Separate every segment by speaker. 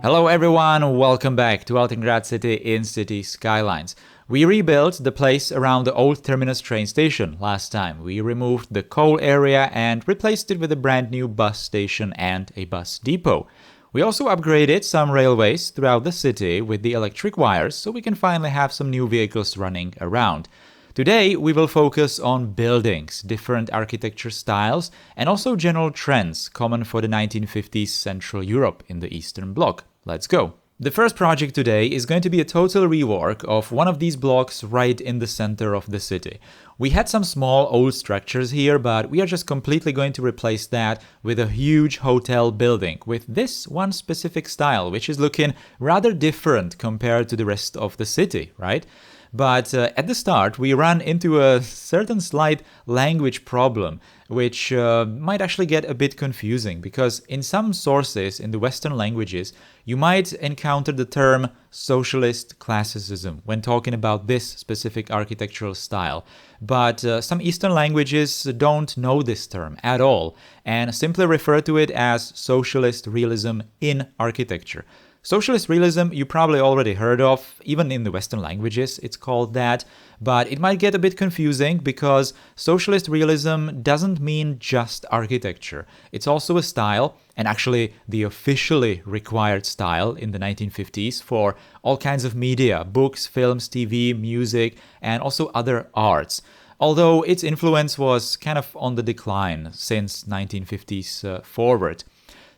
Speaker 1: Hello everyone, welcome back to Altengrad City in City Skylines. We rebuilt the place around the old terminus train station last time. We removed the coal area and replaced it with a brand new bus station and a bus depot. We also upgraded some railways throughout the city with the electric wires so we can finally have some new vehicles running around. Today we will focus on buildings, different architecture styles, and also general trends common for the 1950s Central Europe in the Eastern Bloc. Let's go! The first project today is going to be a total rework of one of these blocks right in the center of the city. We had some small old structures here, but we are just completely going to replace that with a huge hotel building with this one specific style, which is looking rather different compared to the rest of the city, right? But at the start, we ran into a certain slight language problem, which might actually get a bit confusing, because in some sources in the Western languages, you might encounter the term socialist classicism when talking about this specific architectural style. But some Eastern languages don't know this term at all and simply refer to it as socialist realism in architecture. Socialist realism you probably already heard of, even in the Western languages it's called that, but it might get a bit confusing because socialist realism doesn't mean just architecture. It's also a style, and actually the officially required style in the 1950s for all kinds of media, books, films, TV, music, and also other arts. Although its influence was kind of on the decline since 1950s forward.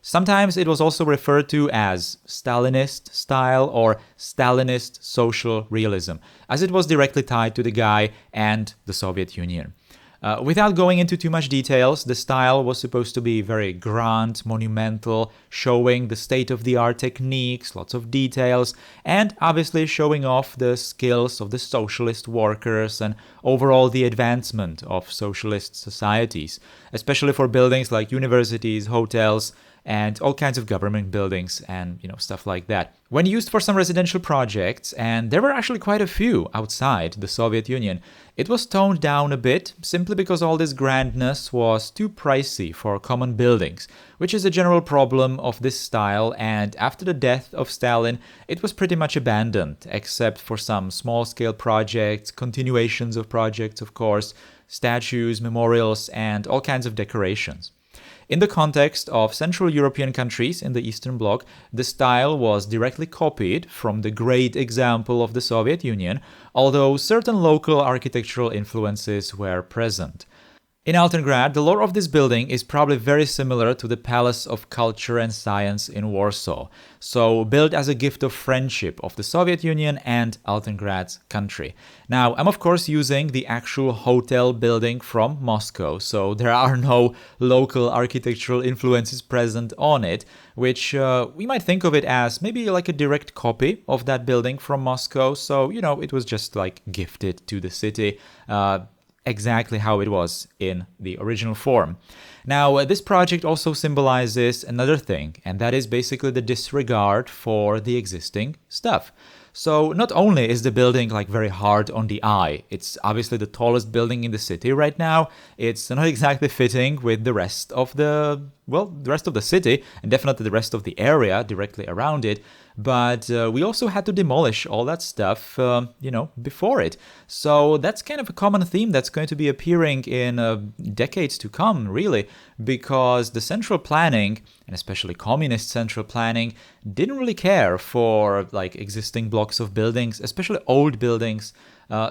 Speaker 1: Sometimes it was also referred to as Stalinist style or Stalinist social realism, as it was directly tied to the guy and the Soviet Union. Without going into too much details, the style was supposed to be very grand, monumental, showing the state-of-the-art techniques, lots of details, and obviously showing off the skills of the socialist workers and overall the advancement of socialist societies, especially for buildings like universities, hotels, and all kinds of government buildings and, stuff like that. When used for some residential projects, and there were actually quite a few outside the Soviet Union, it was toned down a bit simply because all this grandness was too pricey for common buildings, which is a general problem of this style, and after the death of Stalin, it was pretty much abandoned, except for some small-scale projects, continuations of projects, of course, statues, memorials, and all kinds of decorations. In the context of Central European countries in the Eastern Bloc, the style was directly copied from the great example of the Soviet Union, although certain local architectural influences were present. In Altengrad, the lore of this building is probably very similar to the Palace of Culture and Science in Warsaw, so built as a gift of friendship of the Soviet Union and Altengrad's country. Now, I'm of course using the actual hotel building from Moscow, so there are no local architectural influences present on it, which we might think of it as maybe like a direct copy of that building from Moscow, so, it was just like gifted to the city. Exactly how it was in the original form. Now, this project also symbolizes another thing, and that is basically the disregard for the existing stuff. So not only is the building very hard on the eye, it's obviously the tallest building in the city right now, it's not exactly fitting with the rest of the city, and definitely the rest of the area directly around it, but we also had to demolish all that stuff, before it. So that's kind of a common theme that's going to be appearing in decades to come, really, because the central planning, and especially communist central planning, didn't really care for existing blocks of buildings, especially old buildings.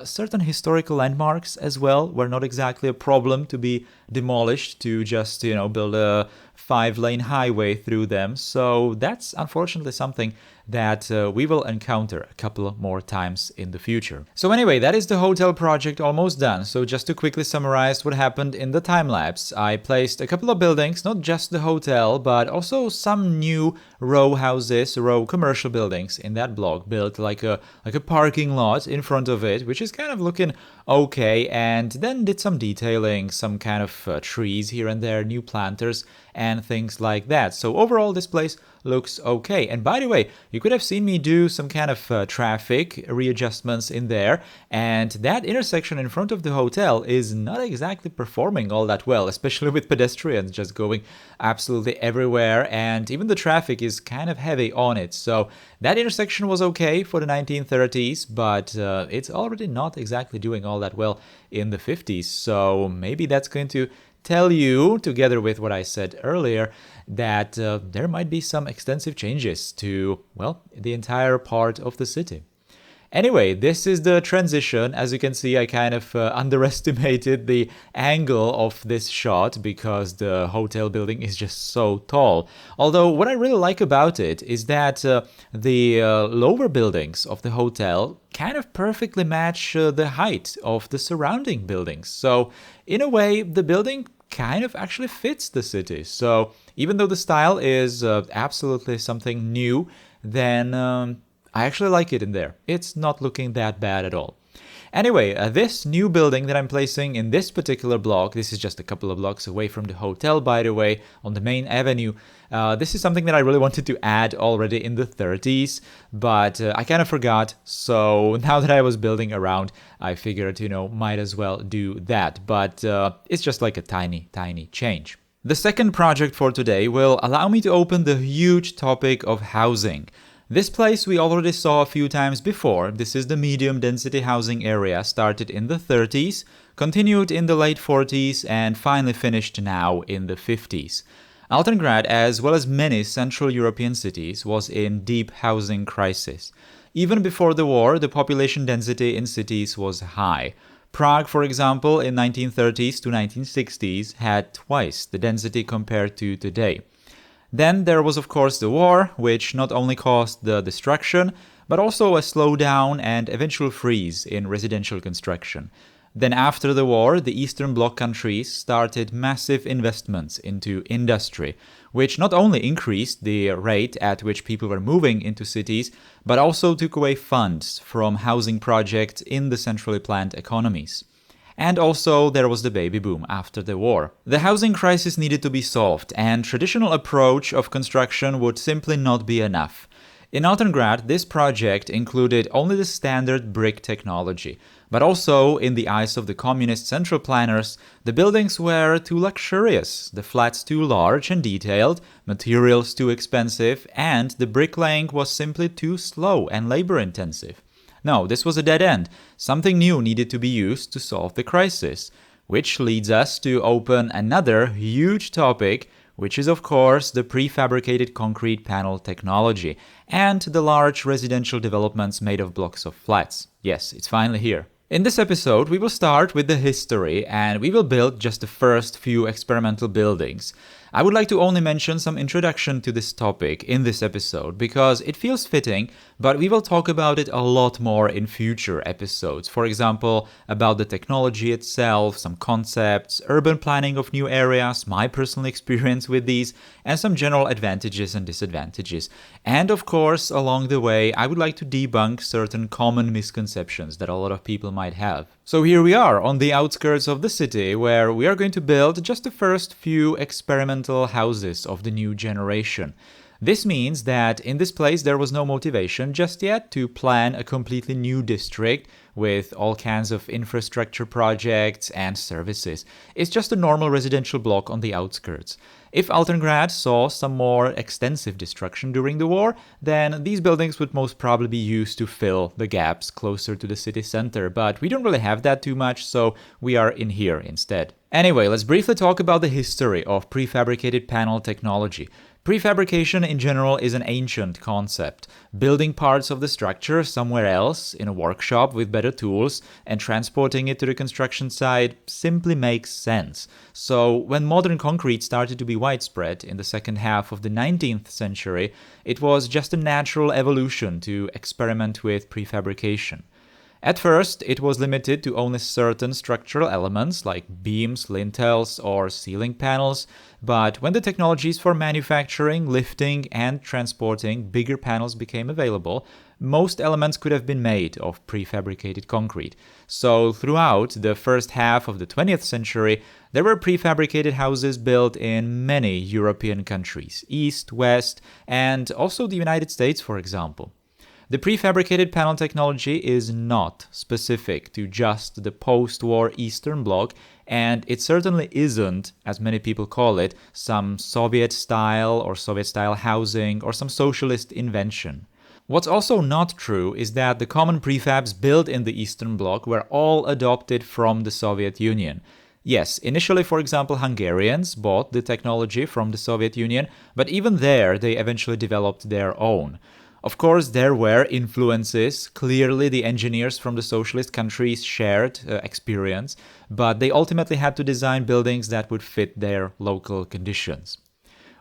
Speaker 1: Certain historical landmarks as well were not exactly a problem to be demolished to just, build a 5-lane highway through them. So that's unfortunately something that we will encounter a couple more times in the future. So anyway, that is the hotel project almost done. So just to quickly summarize what happened in the time lapse, I placed a couple of buildings, not just the hotel, but also some new row houses, row commercial buildings in that block, built like a parking lot in front of it, which is kind of looking okay, and then did some detailing, some kind of trees here and there, new planters, and things like that. So overall, this place looks okay. And by the way, you could have seen me do some kind of traffic readjustments in there, and that intersection in front of the hotel is not exactly performing all that well, especially with pedestrians just going absolutely everywhere, and even the traffic is kind of heavy on it. So that intersection was okay for the 1930s, but it's already not exactly doing all that well in the 50s. So maybe that's going to tell you, together with what I said earlier, that there might be some extensive changes to, well, the entire part of the city. Anyway, this is the transition. As you can see, I kind of underestimated the angle of this shot because the hotel building is just so tall. Although what I really like about it is that the lower buildings of the hotel kind of perfectly match the height of the surrounding buildings. So in a way, the building kind of actually fits the city. So even though the style is absolutely something new, then I actually like it in there. It's not looking that bad at all. Anyway, this new building that I'm placing in this particular block, this is just a couple of blocks away from the hotel, by the way, on the main avenue. This is something that I really wanted to add already in the 30s, but I kind of forgot. So now that I was building around, I figured, might as well do that. But it's just like a tiny, tiny change. The second project for today will allow me to open the huge topic of housing. This place we already saw a few times before. This is the medium density housing area, started in the 30s, continued in the late 40s, and finally finished now in the 50s. Altengrad, as well as many Central European cities, was in deep housing crisis. Even before the war, the population density in cities was high. Prague, for example, in 1930s to 1960s had twice the density compared to today. Then there was of course the war, which not only caused the destruction, but also a slowdown and eventual freeze in residential construction. Then after the war, the Eastern Bloc countries started massive investments into industry, which not only increased the rate at which people were moving into cities, but also took away funds from housing projects in the centrally planned economies. And also there was the baby boom after the war. The housing crisis needed to be solved, and traditional approach of construction would simply not be enough. In Altengrad, this project included only the standard brick technology, but also, in the eyes of the communist central planners, the buildings were too luxurious, the flats too large and detailed, materials too expensive, and the bricklaying was simply too slow and labor-intensive. No, this was a dead end. Something new needed to be used to solve the crisis, which leads us to open another huge topic, which is of course the prefabricated concrete panel technology and the large residential developments made of blocks of flats. Yes, it's finally here. In this episode, we will start with the history and we will build just the first few experimental buildings. I would like to only mention some introduction to this topic in this episode because it feels fitting, but we will talk about it a lot more in future episodes. For example, about the technology itself, some concepts, urban planning of new areas, my personal experience with these, and some general advantages and disadvantages. And of course, along the way, I would like to debunk certain common misconceptions that a lot of people might have. So here we are on the outskirts of the city where we are going to build just the first few experimental houses of the new generation. This means that in this place there was no motivation just yet to plan a completely new district with all kinds of infrastructure projects and services. It's just a normal residential block on the outskirts. If Altengrad saw some more extensive destruction during the war, then these buildings would most probably be used to fill the gaps closer to the city center, but we don't really have that too much, so we are in here instead. Anyway, let's briefly talk about the history of prefabricated panel technology. Prefabrication in general is an ancient concept. Building parts of the structure somewhere else, in a workshop with better tools, and transporting it to the construction site simply makes sense. So when modern concrete started to be widespread in the second half of the 19th century, it was just a natural evolution to experiment with prefabrication. At first, it was limited to only certain structural elements like beams, lintels, or ceiling panels, but when the technologies for manufacturing, lifting, and transporting bigger panels became available, most elements could have been made of prefabricated concrete. So throughout the first half of the 20th century, there were prefabricated houses built in many European countries, East, West, and also the United States, for example. The prefabricated panel technology is not specific to just the post-war Eastern Bloc, and it certainly isn't, as many people call it, some Soviet-style or Soviet-style housing or some socialist invention. What's also not true is that the common prefabs built in the Eastern Bloc were all adopted from the Soviet Union. Yes, initially, for example, Hungarians bought the technology from the Soviet Union, but even there they eventually developed their own. Of course, there were influences. Clearly, the engineers from the socialist countries shared experience, but they ultimately had to design buildings that would fit their local conditions.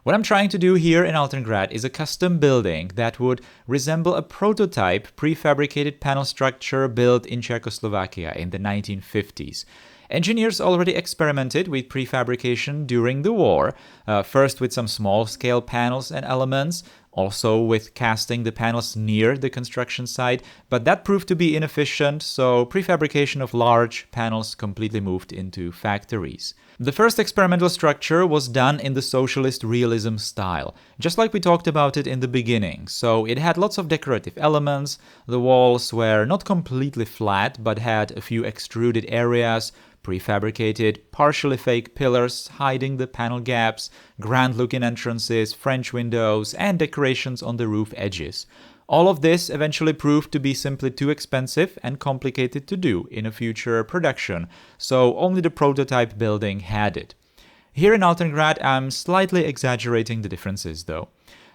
Speaker 1: What I'm trying to do here in Altengrad is a custom building that would resemble a prototype prefabricated panel structure built in Czechoslovakia in the 1950s. Engineers already experimented with prefabrication during the war, first with some small-scale panels and elements, also with casting the panels near the construction site, but that proved to be inefficient, so prefabrication of large panels completely moved into factories. The first experimental structure was done in the Socialist Realism style, just like we talked about it in the beginning. So it had lots of decorative elements, the walls were not completely flat, but had a few extruded areas, prefabricated, partially fake pillars hiding the panel gaps, grand-looking entrances, French windows, and decorations on the roof edges. All of this eventually proved to be simply too expensive and complicated to do in a future production, so only the prototype building had it. Here in Altengrad, I'm slightly exaggerating the differences though.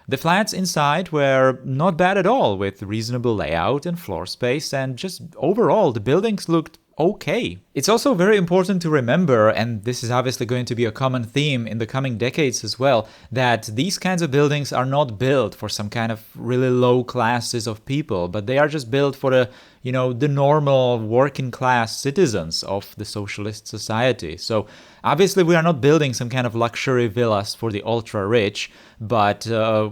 Speaker 1: The flats inside were not bad at all, with reasonable layout and floor space, and just overall the buildings looked okay. It's also very important to remember, and this is obviously going to be a common theme in the coming decades as well, that these kinds of buildings are not built for some kind of really low classes of people, but they are just built for the normal working class citizens of the socialist society. So obviously we are not building some kind of luxury villas for the ultra rich, but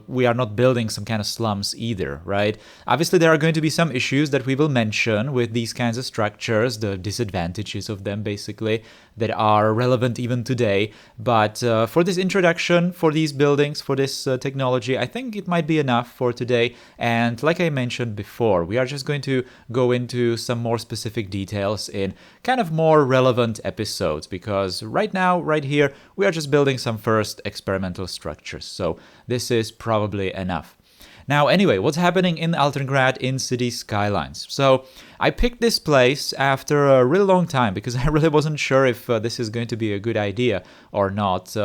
Speaker 1: we are not building some kind of slums either, right? Obviously there are going to be some issues that we will mention with these kinds of structures, the disadvantages of them basically, that are relevant even today. But for this introduction, for these buildings, for this technology, I think it might be enough for today. And like I mentioned before, we are just going to go into some more specific details in kind of more relevant episodes, because right now, right here, we are just building some first experimental structures. So this is probably enough. Now, anyway, what's happening in Altengrad in City Skylines? So I picked this place after a really long time because I really wasn't sure if this is going to be a good idea or not.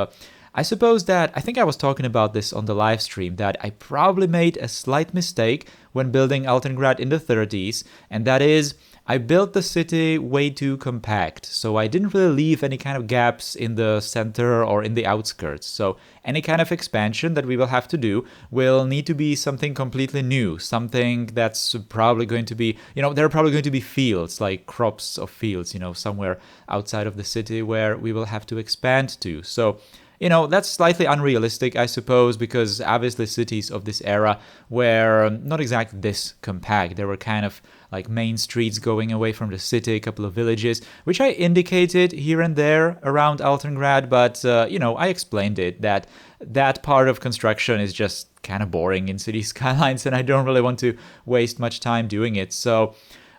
Speaker 1: I suppose that, I think I was talking about this on the live stream, that I probably made a slight mistake when building Altengrad in the 30s, and that is, I built the city way too compact, so I didn't really leave any kind of gaps in the center or in the outskirts. So any kind of expansion that we will have to do will need to be something completely new, something that's probably going to be, there are probably going to be fields, like crops of fields, somewhere outside of the city where we will have to expand to. So that's slightly unrealistic, I suppose, because obviously cities of this era were not exactly this compact. There were kind of like main streets going away from the city, a couple of villages, which I indicated here and there around Altengrad, but, I explained it, that part of construction is just kind of boring in City Skylines, and I don't really want to waste much time doing it. So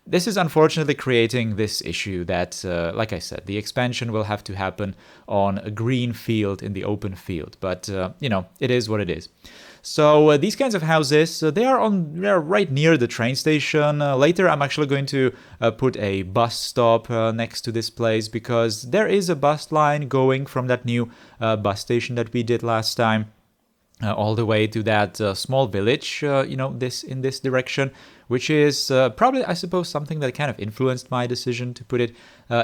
Speaker 1: this is unfortunately creating this issue that, like I said, the expansion will have to happen on a green field in the open field. But, it is what it is. So these kinds of houses, they are right near the train station. Later, I'm actually going to put a bus stop next to this place because there is a bus line going from that new bus station that we did last time. All the way to that small village, in this direction, which is probably, I suppose, something that kind of influenced my decision to put it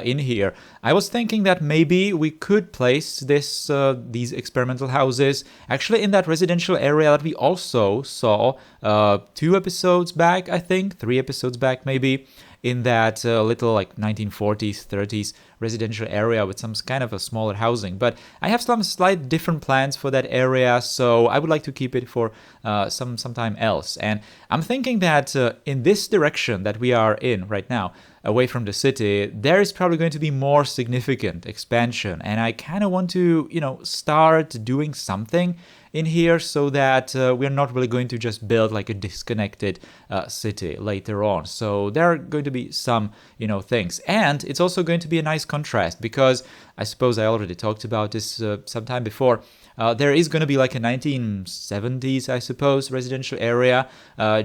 Speaker 1: in here. I was thinking that maybe we could place these experimental houses actually in that residential area that we also saw 2 episodes back, I think, 3 episodes back maybe. in that little like 1940s, 30s residential area with some kind of a smaller housing. But I have some slight different plans for that area, so I would like to keep it for some time else. And I'm thinking that in this direction that we are in right now, away from the city, there is probably going to be more significant expansion. And I kind of want to, start doing something in here so that we're not really going to just build like a disconnected city later on. So there are going to be some, things. And it's also going to be a nice contrast because I suppose I already talked about this sometime before. There is going to be like a 1970s, I suppose, residential area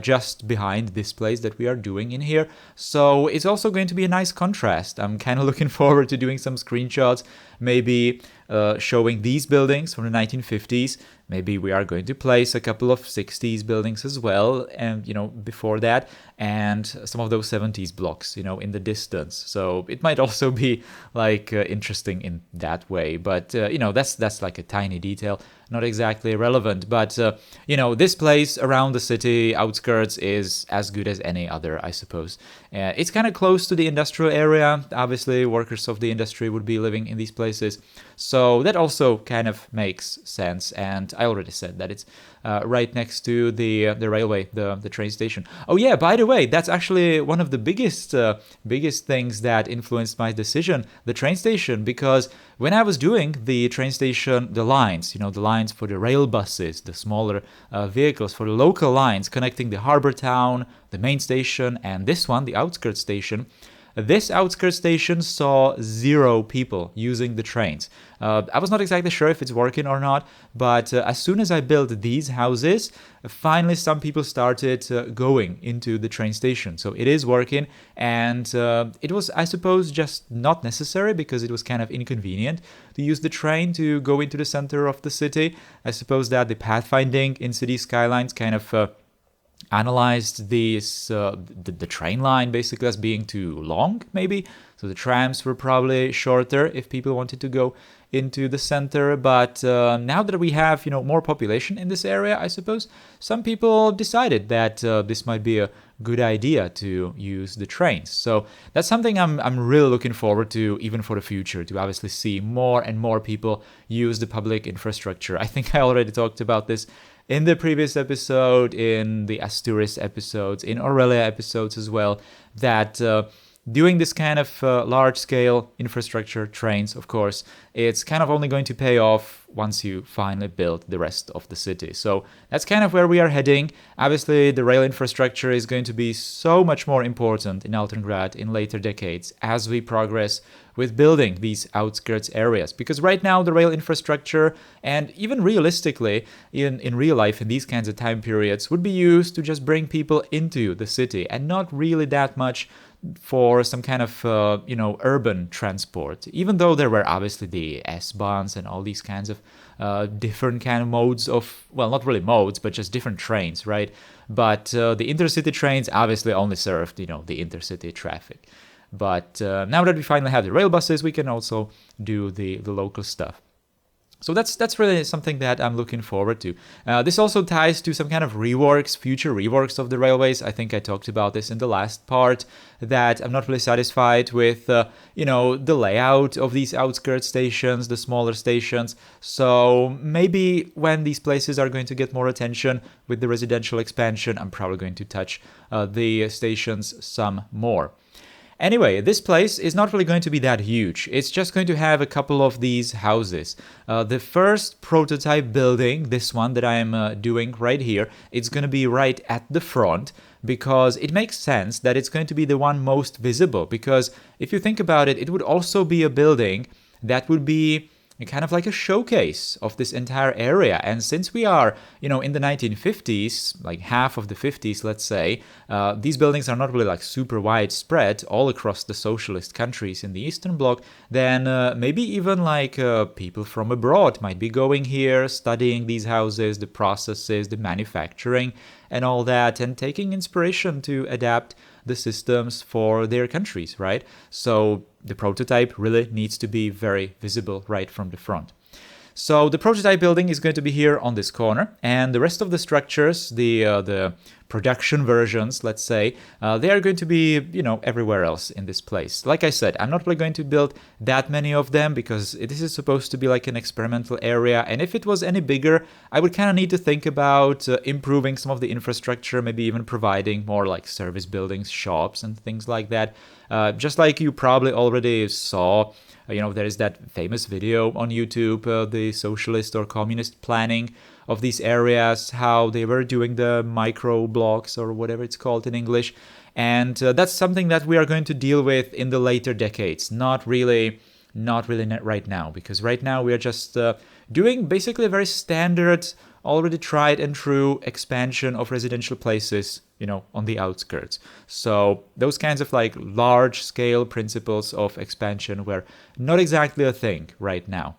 Speaker 1: just behind this place that we are doing in here. So it's also going to be a nice contrast. I'm kind of looking forward to doing some screenshots, maybe showing these buildings from the 1950s. Maybe we are going to place a couple of 60s buildings as well, and before that, and some of those 70s blocks, in the distance. So it might also be like interesting in that way. But that's like a tiny detail, not exactly relevant. But this place around the city outskirts is as good as any other, I suppose. It's kind of close to the industrial area. Obviously, workers of the industry would be living in these places. So that also kind of makes sense. And I already said that it's right next to the railway, the train station. Oh yeah, by the way, that's actually one of the biggest things that influenced my decision, the train station, because when I was doing the train station, the lines, the lines for the rail buses, the smaller vehicles, for the local lines connecting the harbor town, the main station, and this one, the outskirts station, this outskirts station saw 0 people using the trains. I was not exactly sure if it's working or not, but as soon as I built these houses, finally some people started going into the train station. So it is working, and it was, I suppose, just not necessary because it was kind of inconvenient to use the train to go into the center of the city. I suppose that the pathfinding in City Skylines kind of analyzed these the train line basically as being too long, maybe. So the trams were probably shorter if people wanted to go into the center. But now that we have more population in this area, I suppose some people decided that this might be a good idea to use the trains. So that's something I'm really looking forward to, even for the future, to obviously see more and more people use the public infrastructure. I think I already talked about this in the previous episode, in the Asturias episodes, in Aurelia episodes as well, that doing this kind of large-scale infrastructure, trains, of course, it's kind of only going to pay off once you finally build the rest of the city. So that's kind of where we are heading. Obviously, the rail infrastructure is going to be so much more important in Altengrad in later decades as we progress with building these outskirts areas. Because right now, the rail infrastructure, and even realistically, in real life, in these kinds of time periods, would be used to just bring people into the city and not really that much for some kind of urban transport, even though there were obviously the S-Bahns and all these kinds of different kind of modes of, well, not really modes, but just different trains, right? But the intercity trains obviously only served the intercity traffic. But now that we finally have the rail buses, we can also do the local stuff. So that's really something that I'm looking forward to. This also ties to some kind of reworks, future reworks of the railways. I think I talked about this in the last part, that I'm not really satisfied with, the layout of these outskirts stations, the smaller stations. So maybe when these places are going to get more attention with the residential expansion, I'm probably going to touch the stations some more. Anyway, this place is not really going to be that huge. It's just going to have a couple of these houses. The first prototype building, this one that I am doing right here, it's going to be right at the front, because it makes sense that it's going to be the one most visible. Because if you think about it, it would also be a building that would be kind of like a showcase of this entire area. And since we are, in the 1950s, like half of the 50s, let's say, these buildings are not really like super widespread all across the socialist countries in the Eastern Bloc, then maybe even like people from abroad might be going here, studying these houses, the processes, the manufacturing, and all that, and taking inspiration to adapt the systems for their countries, right? So the prototype really needs to be very visible right from the front. So the prototype building is going to be here on this corner, and the rest of the structures, the production versions, let's say, they are going to be, everywhere else in this place. Like I said, I'm not really going to build that many of them because this is supposed to be like an experimental area. And if it was any bigger, I would kind of need to think about improving some of the infrastructure, maybe even providing more like service buildings, shops, and things like that. Just like you probably already saw, there is that famous video on YouTube, the socialist or communist planning of these areas, how they were doing the micro blocks or whatever it's called in English. And that's something that we are going to deal with in the later decades, not really right now, because right now we are just doing basically a very standard, already tried and true expansion of residential places, on the outskirts. So those kinds of like large scale principles of expansion were not exactly a thing right now.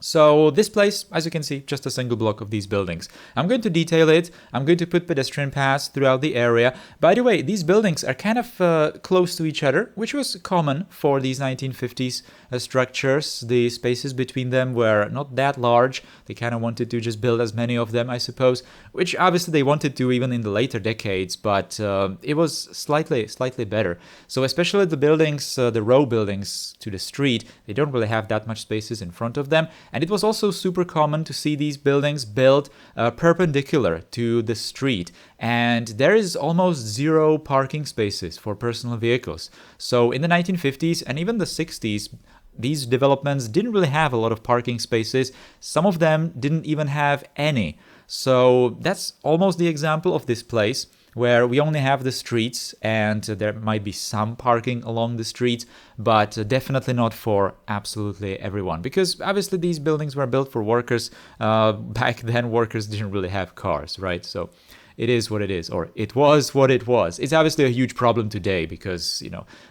Speaker 1: So this place, as you can see, just a single block of these buildings. I'm going to detail it. I'm going to put pedestrian paths throughout the area. By the way, these buildings are kind of close to each other, which was common for these 1950s structures. The spaces between them were not that large. They kind of wanted to just build as many of them, I suppose, which obviously they wanted to even in the later decades, but it was slightly better. So especially the buildings, the row buildings to the street, they don't really have that much spaces in front of them. And it was also super common to see these buildings built perpendicular to the street. And there is almost zero parking spaces for personal vehicles. So in the 1950s and even the 60s, these developments didn't really have a lot of parking spaces. Some of them didn't even have any. So that's almost the example of this place, where we only have the streets and there might be some parking along the streets, but definitely not for absolutely everyone, because obviously these buildings were built for workers. Back then workers didn't really have cars, right? So it is what it is, or it was what it was. It's obviously a huge problem today because,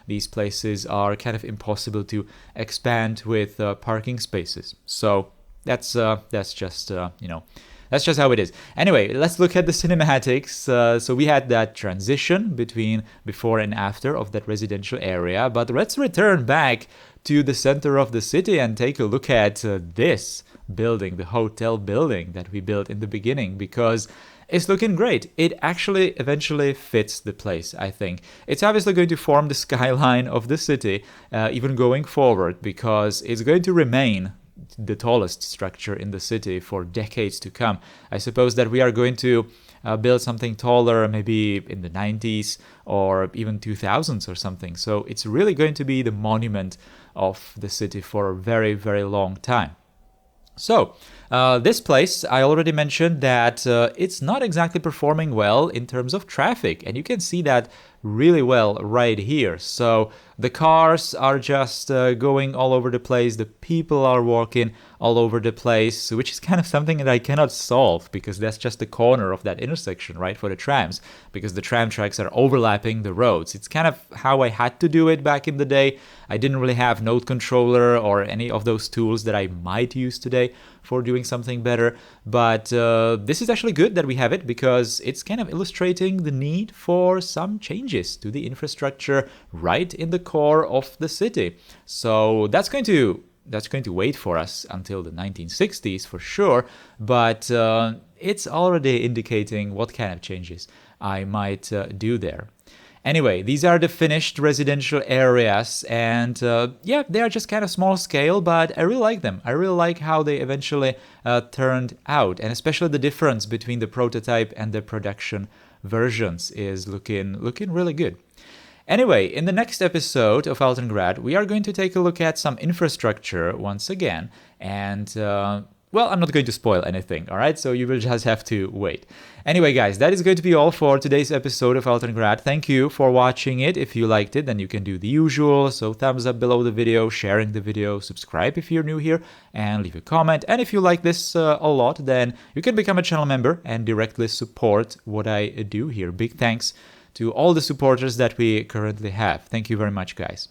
Speaker 1: these places are kind of impossible to expand with parking spaces. So that's just, that's just how it is. Anyway, let's look at the cinematics. So we had that transition between before and after of that residential area, but let's return back to the center of the city and take a look at this building, the hotel building that we built in the beginning, because it's looking great. It actually eventually fits the place, I think. It's obviously going to form the skyline of the city, even going forward, because it's going to remain the tallest structure in the city for decades to come. I suppose that we are going to build something taller maybe in the 90s or even 2000s or something. So it's really going to be the monument of the city for a very, very long time. So this place, I already mentioned that it's not exactly performing well in terms of traffic, and you can see that really well right here. So the cars are just going all over the place, the people are walking all over the place, which is kind of something that I cannot solve because that's just the corner of that intersection, right, for the trams, because the tram tracks are overlapping the roads. It's kind of how I had to do it back in the day. I didn't really have node controller or any of those tools that I might use today for doing something better, but this is actually good that we have it because it's kind of illustrating the need for some changes to the infrastructure right in the core of the city. So that's going to wait for us until the 1960s for sure, but it's already indicating what kind of changes I might do there. Anyway, these are the finished residential areas, and yeah, they are just kind of small scale, but I really like them. I really like how they eventually turned out, and especially the difference between the prototype and the production versions is looking really good. Anyway, in the next episode of Altengrad, we are going to take a look at some infrastructure once again, and well, I'm not going to spoil anything, alright? So you will just have to wait. Anyway, guys, that is going to be all for today's episode of Altengrad. Thank you for watching it. If you liked it, then you can do the usual. So thumbs up below the video, sharing the video, subscribe if you're new here, and leave a comment. And if you like this a lot, then you can become a channel member and directly support what I do here. Big thanks to all the supporters that we currently have. Thank you very much, guys.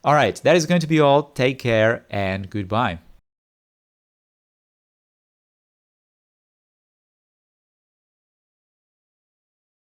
Speaker 1: Alright, that is going to be all. Take care and goodbye.